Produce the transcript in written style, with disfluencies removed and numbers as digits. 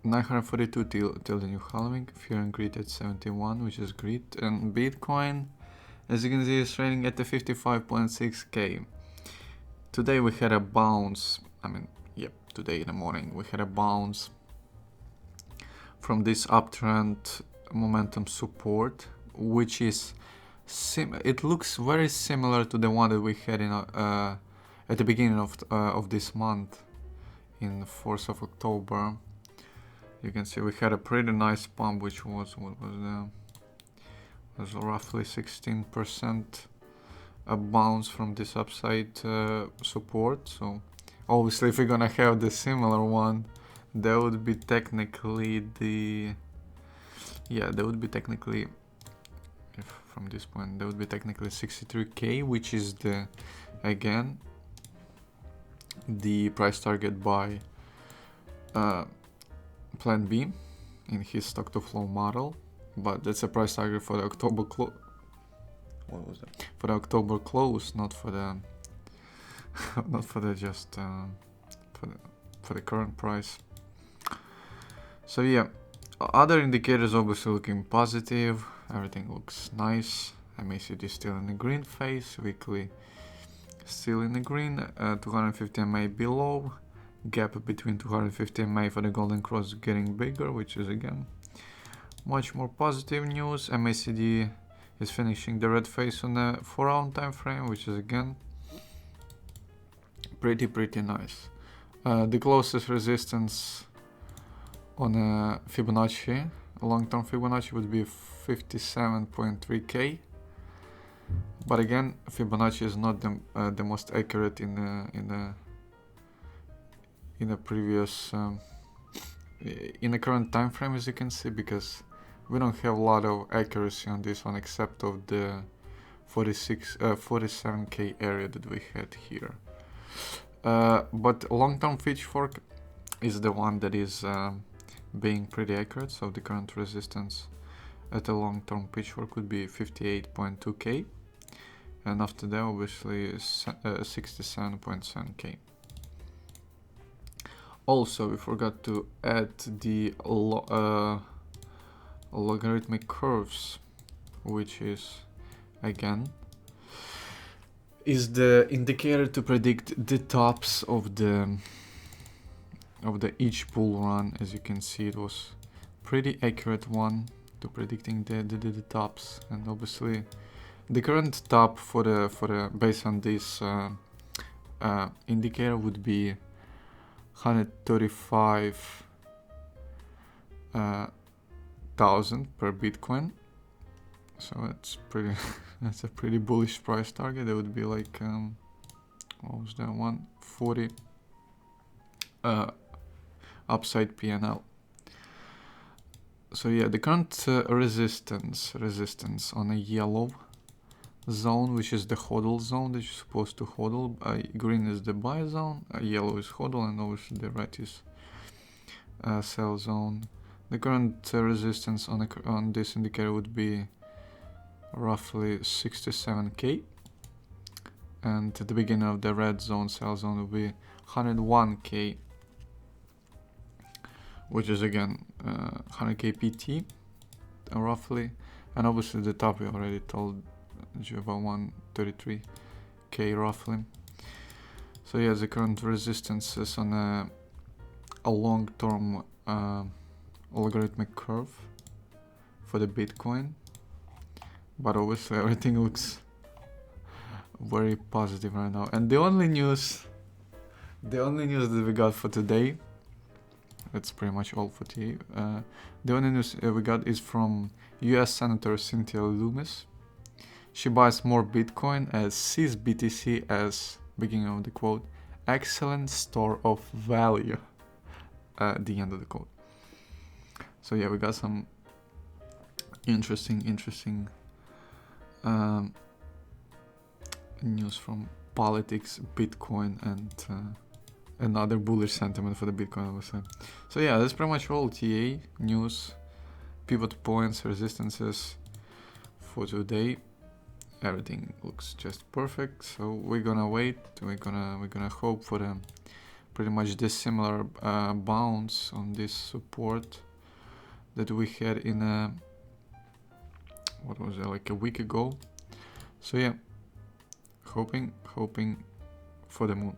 942 till the new halving. Fear and greed at 71, which is greed. And Bitcoin, as you can see, is trading at the 55.6k. Today we had a bounce. Today in the morning we had a bounce from this uptrend momentum support, which is it looks very similar to the one that we had in at the beginning of this month, in the 4th of October. You can see we had a pretty nice pump, which was was roughly 16% a bounce from this upside support. So obviously, if we're gonna have the similar one, that would be technically if from this point, that would be technically 63k, which is again the price target by Plan B in his stock to flow model. But that's a price target for the October close. What was that? For the October close, not for the not for the just for the current price. So yeah, other indicators obviously looking positive. Everything looks nice. MACD still in the green phase. Weekly still in the green. 250 MA below. Gap between 250 MA for the golden cross getting bigger, which is again much more positive news. MACD is finishing the red phase on the 4-hour time frame, which is again pretty nice. The closest resistance on a Fibonacci, a long-term Fibonacci, would be 57.3k. But again, Fibonacci is not the most accurate in the previous in the current time frame, as you can see, because we don't have a lot of accuracy on this one except of the 47k area that we had here. But long-term pitchfork is the one that is being pretty accurate. So the current resistance at a long-term pitchfork would be 58.2k, and after that obviously 67.7k. Also, we forgot to add the logarithmic curves, which is again is the indicator to predict the tops of the each bull run. As you can see, it was pretty accurate one to predicting the tops, and obviously the current top for the based on this indicator would be 135,000 per Bitcoin. So it's pretty that's a pretty bullish price target. That would be like what was that, 140 upside PNL. So yeah, the current resistance on a yellow zone, which is the HODL zone that you're supposed to HODL. Green is the buy zone, yellow is HODL, and obviously the red is sell zone. The current resistance on this indicator would be roughly 67k, and at the beginning of the red zone, sell zone, will be 101k, which is again 100k PT roughly, and obviously the top we already told you about 133k roughly. So yeah, the current resistance is on a long-term logarithmic curve for the Bitcoin, but obviously everything looks very positive right now. And the only news that we got for today, that's pretty much all for today. The only news we got is from US Senator Cynthia Lummis. She buys more Bitcoin as sees BTC as, beginning of the quote, excellent store of value, at the end of the quote. So yeah, we got some interesting news from politics, Bitcoin, and another bullish sentiment for the Bitcoin, obviously. So yeah, that's pretty much all TA news, pivot points, resistances for today. Everything looks just perfect. So we're gonna wait. We're gonna hope for the pretty much dissimilar bounce on this support that we had in a, what was it, like a week ago. So yeah, hoping for the moon.